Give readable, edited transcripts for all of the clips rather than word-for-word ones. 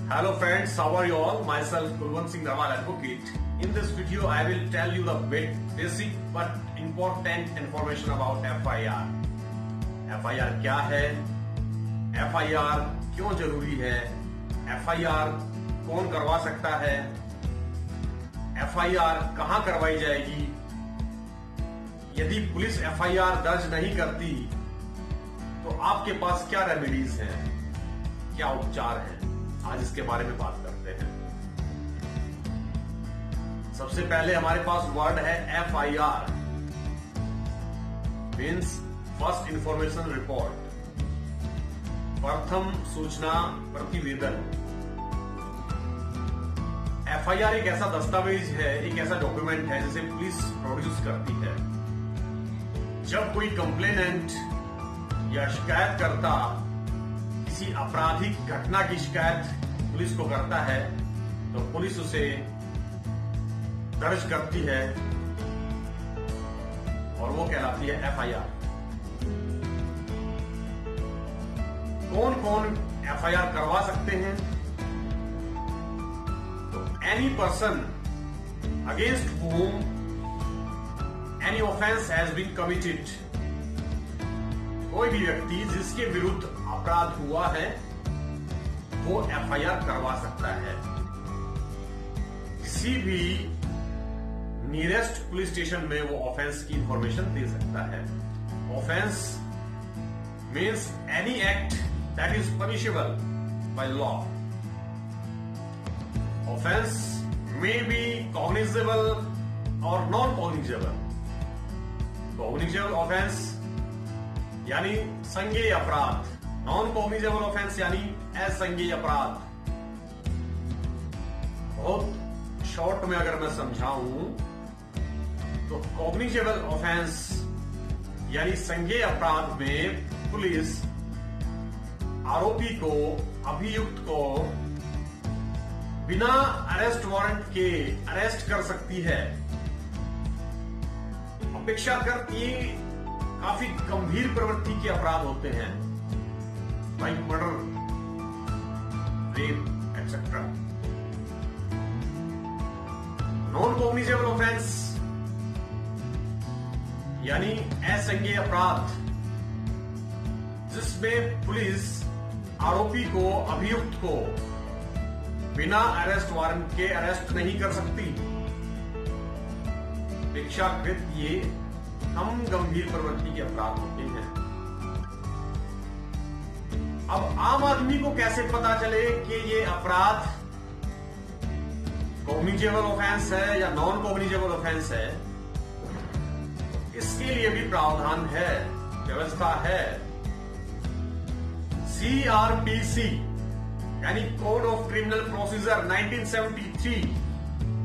Hello friends, how are you all? Myself Kulwant Singh Dharwal Advocate. In this video, I will tell you the basic but important information about FIR. FIR क्या है? FIR क्यों जरूरी है? FIR कौन करवा सकता है? FIR कहां करवाई जाएगी? यदि पुलिस FIR दर्ज नहीं करती तो आपके पास क्या रेमेडीज हैं, क्या उपचार हैं? आज इसके बारे में बात करते हैं। सबसे पहले हमारे पास वर्ड है FIR, means first information report, प्रथम सूचना प्रतिवेदन। FIR एक ऐसा दस्तावेज है, एक ऐसा डॉक्यूमेंट है जिसे पुलिस प्रोड्यूस करती है। जब कोई कंप्लेनेंट या शिकायतकर्ता किसी आपराधिक घटना की शिकायत पुलिस को करता है तो पुलिस उसे दर्ज करती है और वो कहलाती है FIR। कौन कौन FIR करवा सकते हैं? तो any person against whom any offense has been committed, कोई भी व्यक्ति जिसके विरुद्ध अपराध हुआ है वो FIR करवा सकता है। किसी भी नियरेस्ट पुलिस स्टेशन में वो ऑफेंस की इंफॉर्मेशन दे सकता है। Offence means any act that is punishable by law. Offence may be cognizable और नॉन कॉग्निजेबल। कॉग्निजेबल ऑफेंस यानी संज्ञेय अपराध, नॉन कॉग्निजेबल ऑफेंस यानी असंज्ञेय अपराध। बहुत शॉर्ट में अगर मैं समझाऊं तो कॉग्निजेबल ऑफेंस यानी संज्ञेय अपराध में पुलिस आरोपी को, अभियुक्त को बिना अरेस्ट वारंट के अरेस्ट कर सकती है। अपेक्षाकृत ये काफी गंभीर प्रवृत्ति के अपराध होते हैं, like murder, rape etcetera. Non cognizable offence यानी असंज्ञेय अपराध जिसमें पुलिस आरोपी को, अभियुक्त को बिना अरेस्ट वारंट के अरेस्ट नहीं कर सकती। अपेक्षाकृत ये कम गंभीर प्रवृत्ति के अपराध होते हैं। अब आम आदमी को कैसे पता चले कि ये अपराध कॉग्निजेबल ऑफेंस है या नॉन कॉग्निजेबल ऑफेंस है? इसके लिए भी प्रावधान है, व्यवस्था है। CRPC यानी कोड ऑफ क्रिमिनल प्रोसीजर 1973,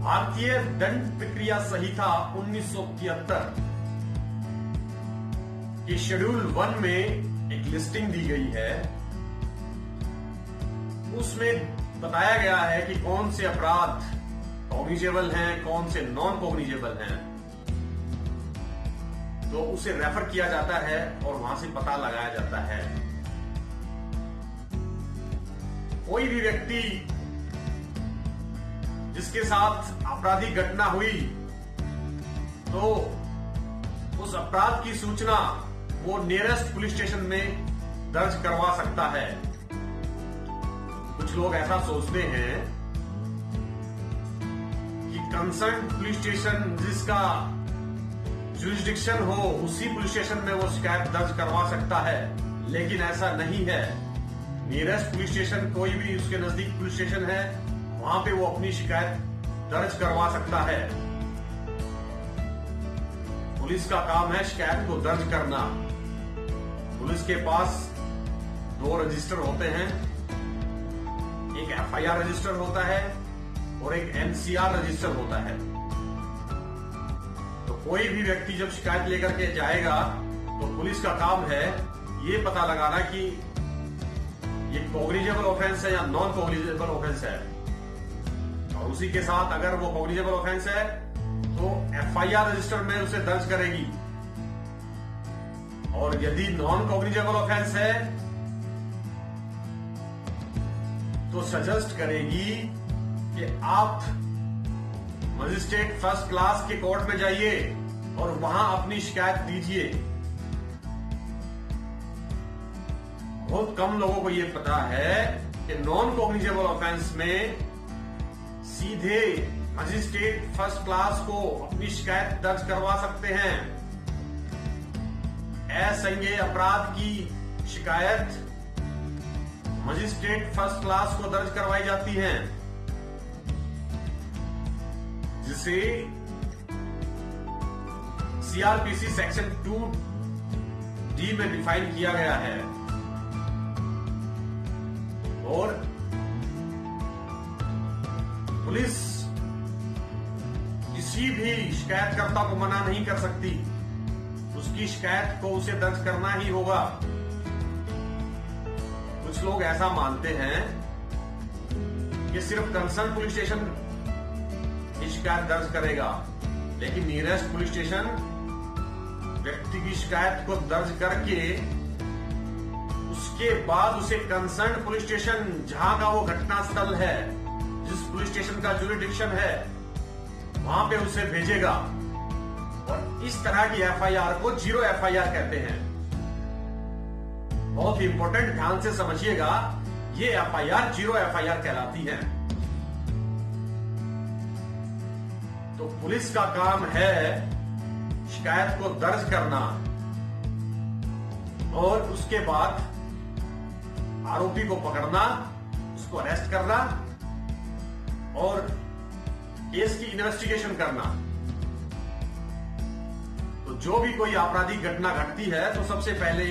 भारतीय दंड प्रक्रिया संहिता 1973 कि शेड्यूल 1 में एक लिस्टिंग दी गई है। उसमें बताया गया है कि कौन से अपराध कॉग्निजेबल हैं, कौन से नॉन कॉग्निजेबल हैं। तो उसे रेफर किया जाता है और वहां से पता लगाया जाता है। कोई भी व्यक्ति जिसके साथ आपराधिक घटना हुई तो उस अपराध की सूचना वो नियरेस्ट पुलिस स्टेशन में दर्ज करवा सकता है। कुछ लोग ऐसा सोचते हैं कि कंसर्न पुलिस स्टेशन जिसका जुरिस्डिक्शन हो उसी पुलिस स्टेशन में वो शिकायत दर्ज करवा सकता है, लेकिन ऐसा नहीं है। नियरेस्ट पुलिस स्टेशन कोई भी उसके नजदीक पुलिस स्टेशन है, वहां पे वो अपनी शिकायत दर्ज करवा सकता है। पुलिस का काम है शिकायत को दर्ज करना। पुलिस के पास 2 रजिस्टर होते हैं, एक FIR रजिस्टर होता है और एक NCR रजिस्टर होता है। तो कोई भी व्यक्ति जब शिकायत लेकर के जाएगा तो पुलिस का काम है ये पता लगाना कि ये कॉग्निजेबल ऑफेंस है या नॉन कॉग्निजेबल ऑफेंस है। और उसी के साथ अगर वो कॉग्निजेबल ऑफेंस है तो FIR रजिस्टर में उसे दर्ज करेगी, और यदि नॉन कॉग्निजेबल ऑफेंस है तो तो सजेस्ट करेगी कि आप मजिस्ट्रेट फर्स्ट क्लास के कोर्ट में जाइए और वहां अपनी शिकायत दीजिए। बहुत कम लोगों को यह पता है कि नॉन कॉग्निजेबल ऑफेंस में सीधे मजिस्ट्रेट फर्स्ट क्लास को अपनी शिकायत दर्ज करवा सकते हैं। असंज्ञेय अपराध की शिकायत मजिस्ट्रेट फर्स्ट क्लास को दर्ज करवाई जाती है, जिसे सीआरपीसी सेक्शन 2D में डिफाइन किया गया है। और पुलिस किसी भी शिकायतकर्ता को मना नहीं कर सकती, उसकी शिकायत को उसे दर्ज करना ही होगा। कुछ लोग ऐसा मानते हैं कि सिर्फ कंसर्न पुलिस स्टेशन की शिकायत दर्ज करेगा, लेकिन नियरेस्ट पुलिस स्टेशन व्यक्ति की शिकायत को दर्ज करके उसके बाद उसे कंसर्न पुलिस स्टेशन, जहां का वो घटना स्थल है, जिस पुलिस स्टेशन का जुरिडिक्शन है, वहां पे उसे भेजेगा। और इस तरह की एफआईआर को जीरो एफआईआर कहते हैं। बहुत ही इंपॉर्टेंट, ध्यान से समझिएगा, ये एफआईआर जीरो एफआईआर कहलाती है। तो पुलिस का काम है शिकायत को दर्ज करना और उसके बाद आरोपी को पकड़ना, उसको अरेस्ट करना और केस की इन्वेस्टिगेशन करना। तो जो भी कोई आपराधिक घटना घटती है तो सबसे पहले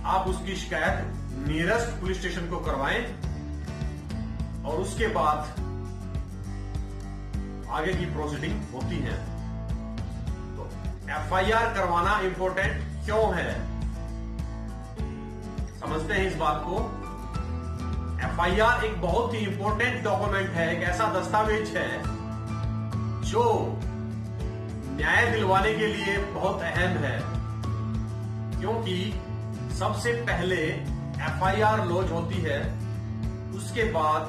आप उसकी शिकायत नियरेस्ट पुलिस स्टेशन को करवाएं और उसके बाद आगे की प्रोसीडिंग होती है। तो एफआईआर करवाना इंपॉर्टेंट क्यों है, समझते हैं इस बात को। एफआईआर एक बहुत ही इंपॉर्टेंट डॉक्यूमेंट है, एक ऐसा दस्तावेज है जो न्याय दिलवाने के लिए बहुत अहम है, क्योंकि सबसे पहले एफआईआर लॉन्च होती है, उसके बाद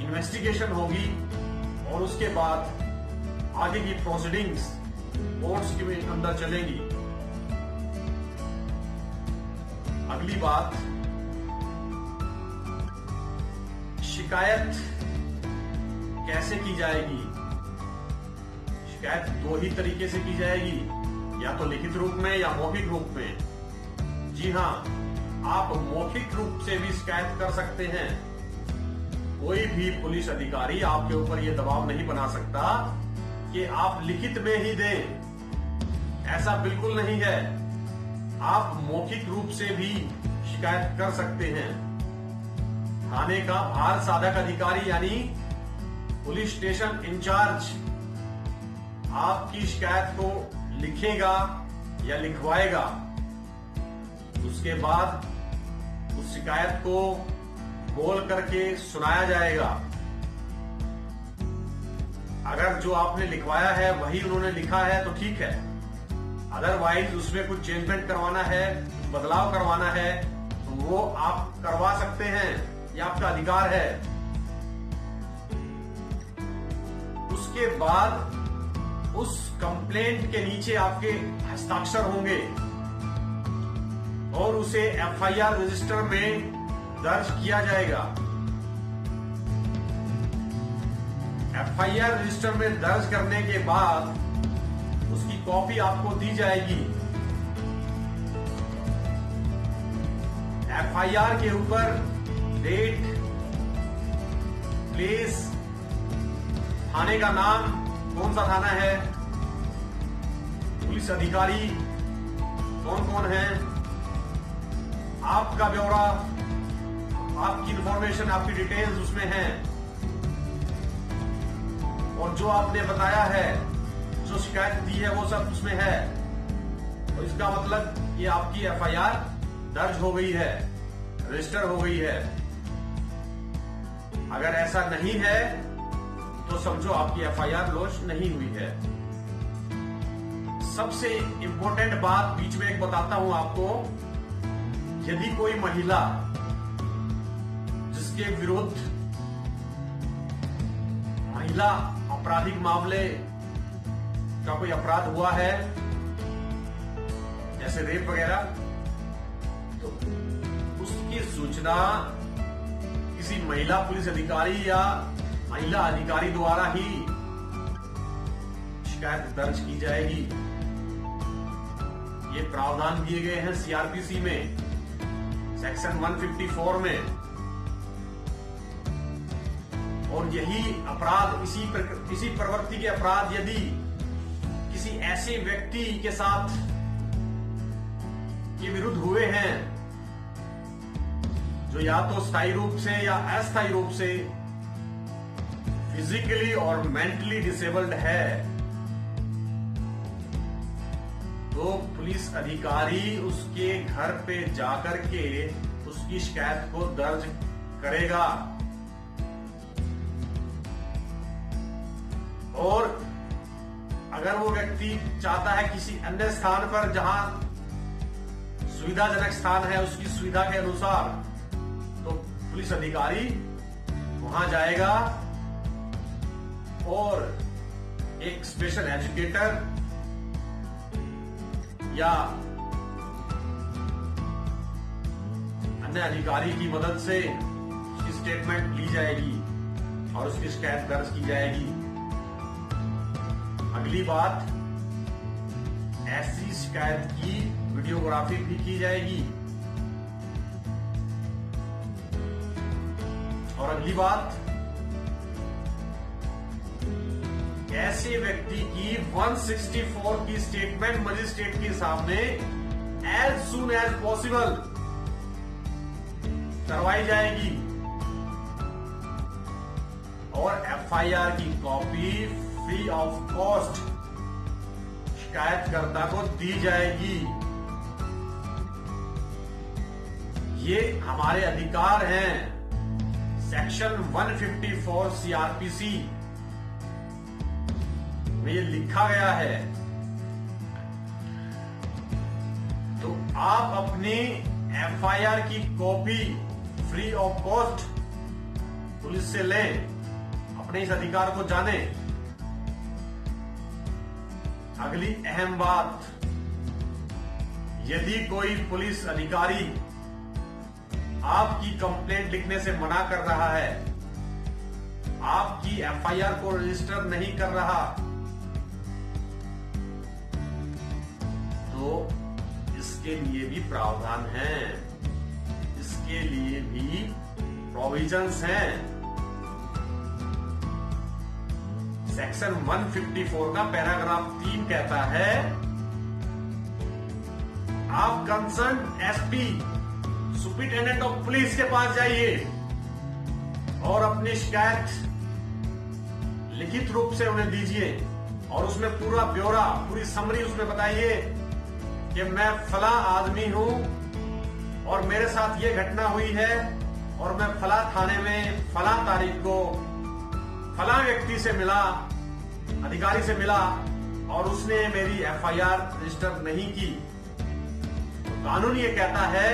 इन्वेस्टिगेशन होगी और उसके बाद आगे की प्रोसीडिंग्स कोर्ट्स के अंदर चलेगी। अगली बात, शिकायत कैसे की जाएगी। शिकायत दो ही तरीके से की जाएगी, या तो लिखित रूप में या मौखिक रूप में। जी हां, आप मौखिक रूप से भी शिकायत कर सकते हैं। कोई भी पुलिस अधिकारी आपके ऊपर यह दबाव नहीं बना सकता कि आप लिखित में ही दें, ऐसा बिल्कुल नहीं है। आप मौखिक रूप से भी शिकायत कर सकते हैं। थाने का भार साधक अधिकारी यानी पुलिस स्टेशन इंचार्ज आपकी शिकायत को लिखेगा या लिखवाएगा। उसके बाद उस शिकायत को बोल करके सुनाया जाएगा। अगर जो आपने लिखवाया है वही उन्होंने लिखा है तो ठीक है, अदरवाइज उसमें कुछ चेंजमेंट करवाना है, बदलाव करवाना है तो वो आप करवा सकते हैं, ये आपका अधिकार है। उसके बाद उस कंप्लेंट के नीचे आपके हस्ताक्षर होंगे और उसे एफआईआर रजिस्टर में दर्ज किया जाएगा। एफआईआर रजिस्टर में दर्ज करने के बाद उसकी कॉपी आपको दी जाएगी। एफआईआर के ऊपर डेट, प्लेस, थाने का नाम, कौन सा थाना है, पुलिस अधिकारी कौन कौन है, आपका ब्यौरा, आपकी इंफॉर्मेशन, आपकी डिटेल्स उसमें है और जो आपने बताया है, जो शिकायत दी है वो सब उसमें है। तो इसका मतलब ये आपकी एफआईआर दर्ज हो गई है, रजिस्टर हो गई है। अगर ऐसा नहीं है तो समझो आपकी एफआईआर लॉन्च नहीं हुई है। सबसे इंपॉर्टेंट बात बीच में एक बताता हूं आपको, यदि कोई महिला जिसके उसके विरुद्ध महिला आपराधिक मामले का कोई अपराध हुआ है, जैसे रेप वगैरह, तो उसकी सूचना किसी महिला पुलिस अधिकारी या महिला अधिकारी द्वारा ही शिकायत दर्ज की जाएगी। ये प्रावधान दिए गए हैं सीआरपीसी में सेक्शन 154 में। और यही अपराध, इसी प्रवृत्ति के अपराध यदि किसी ऐसे व्यक्ति के साथ के विरुद्ध हुए हैं जो या तो स्थायी रूप से या अस्थायी रूप से फिजिकली और मेंटली डिसेबल्ड है, तो पुलिस अधिकारी उसके घर पे जाकर के उसकी शिकायत को दर्ज करेगा। और अगर वो व्यक्ति चाहता है किसी अन्य स्थान पर जहां सुविधाजनक स्थान है, उसकी सुविधा के अनुसार, तो पुलिस अधिकारी वहां जाएगा और एक स्पेशल एजुकेटर या अन्य अधिकारी की मदद से उसकी स्टेटमेंट ली जाएगी और उसकी शिकायत दर्ज की जाएगी। अगली बात, ऐसी शिकायत की वीडियोग्राफी भी की जाएगी। और अगली बात, ऐसे व्यक्ति की 164 की स्टेटमेंट मजिस्ट्रेट के सामने एज सून एज पॉसिबल करवाई जाएगी और एफआईआर की कॉपी फ्री ऑफ कॉस्ट शिकायतकर्ता को दी जाएगी। ये हमारे अधिकार हैं। सेक्शन 154 सीआरपीसी में ये लिखा गया है। तो आप अपनी एफआईआर की copy free of cost police से लें, अपने इस अधिकार को जानें। अगली अहम बात, यदि कोई पुलिस अधिकारी आपकी कंप्लेंट लिखने से मना कर रहा है, आपकी एफआईआर को रजिस्टर नहीं कर रहा, तो इसके लिए भी प्रावधान है, इसके लिए भी प्रोविजंस हैं। सेक्शन 154 का पैराग्राफ 3 कहता है, आप concern SP superintendent of police के पास जाइए और अपनी शिकायत लिखित रूप से उन्हें दीजिए और उसमें पूरा ब्यौरा, पूरी समरी उसमें बताइए कि मैं फला आदमी हूं और मेरे साथ ये घटना हुई है और मैं फला थाने में फला तारीख को फला व्यक्ति से मिला, अधिकारी से मिला और उसने मेरी एफआईआर रजिस्टर नहीं की। तो कानून ये कहता है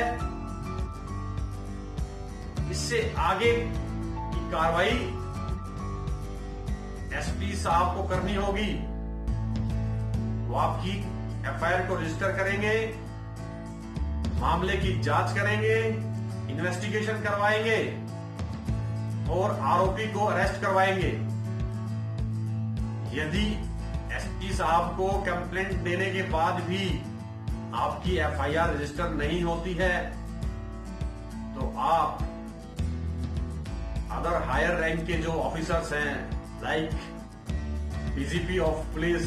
इससे आगे की कार्रवाई एसपी साहब को करनी होगी। वो आपकी एफआईआर को रजिस्टर करेंगे, मामले की जांच करेंगे, इन्वेस्टिगेशन करवाएंगे और आरोपी को अरेस्ट करवाएंगे। यदि एसपी साहब को कंप्लेंट देने के बाद भी आपकी एफआईआर रजिस्टर नहीं होती है, तो आप अदर हायर रैंक के जो ऑफिसर्स हैं, like DGP of police,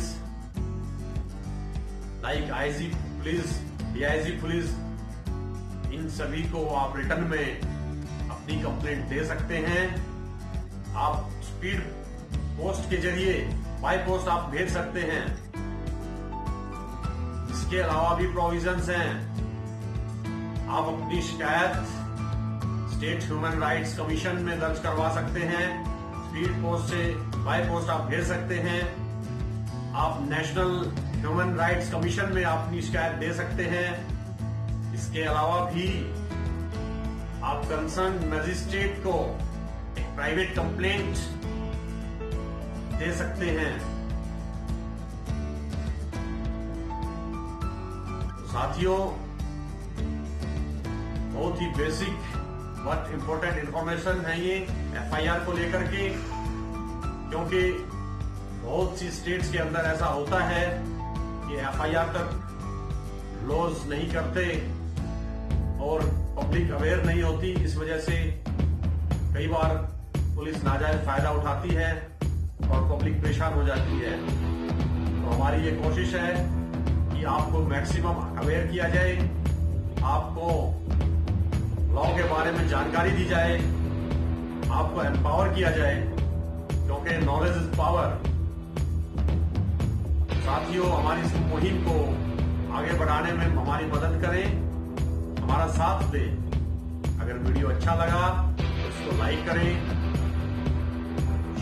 like IG police, DIG police, इन सभी को आप रिटर्न में अपनी कंप्लेंट दे सकते हैं। आप स्पीड पोस्ट के जरिए बाय पोस्ट आप भेज सकते हैं। इसके अलावा भी प्रोविजंस हैं। आप अपनी शिकायत स्टेट ह्यूमन राइट्स कमीशन में दर्ज करवा सकते हैं। स्पीड पोस्ट से बाय पोस्ट आप भेज सकते हैं। आप नेशनल ह्यूमन राइट्स कमीशन में अपनी शिकायत दे सकते हैं। इसके अलावा भी आप कंसर्न मैजिस्ट्रेट को एक प्राइवेट कंप्लेंट दे सकते हैं। साथियों, बहुत ही बेसिक बट इंपॉर्टेंट इंफॉर्मेशन है ये एफआईआर को लेकर के, क्योंकि बहुत सी स्टेट्स के अंदर ऐसा होता है कि एफआईआर तक लॉज नहीं करते और पब्लिक अवेयर नहीं होती। इस वजह से कई बार पुलिस नाजायज फायदा उठाती है और पब्लिक परेशान हो जाती है। तो हमारी ये कोशिश है कि आपको मैक्सिमम अवेयर किया जाए, आपको लॉ के बारे में जानकारी दी जाए, आपको एम्पावर किया जाए, क्योंकि नॉलेज इज पावर। साथियों, हमारी इस मुहिम को आगे बढ़ाने में हमारी मदद करें, हमारा साथ दें। अगर वीडियो अच्छा लगा तो इसको लाइक करें,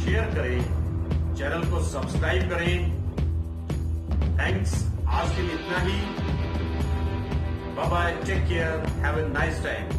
शेयर करें, चैनल को सब्सक्राइब करें। थैंक्स, आज के लिए इतना ही। Bye bye, take care, have a nice time.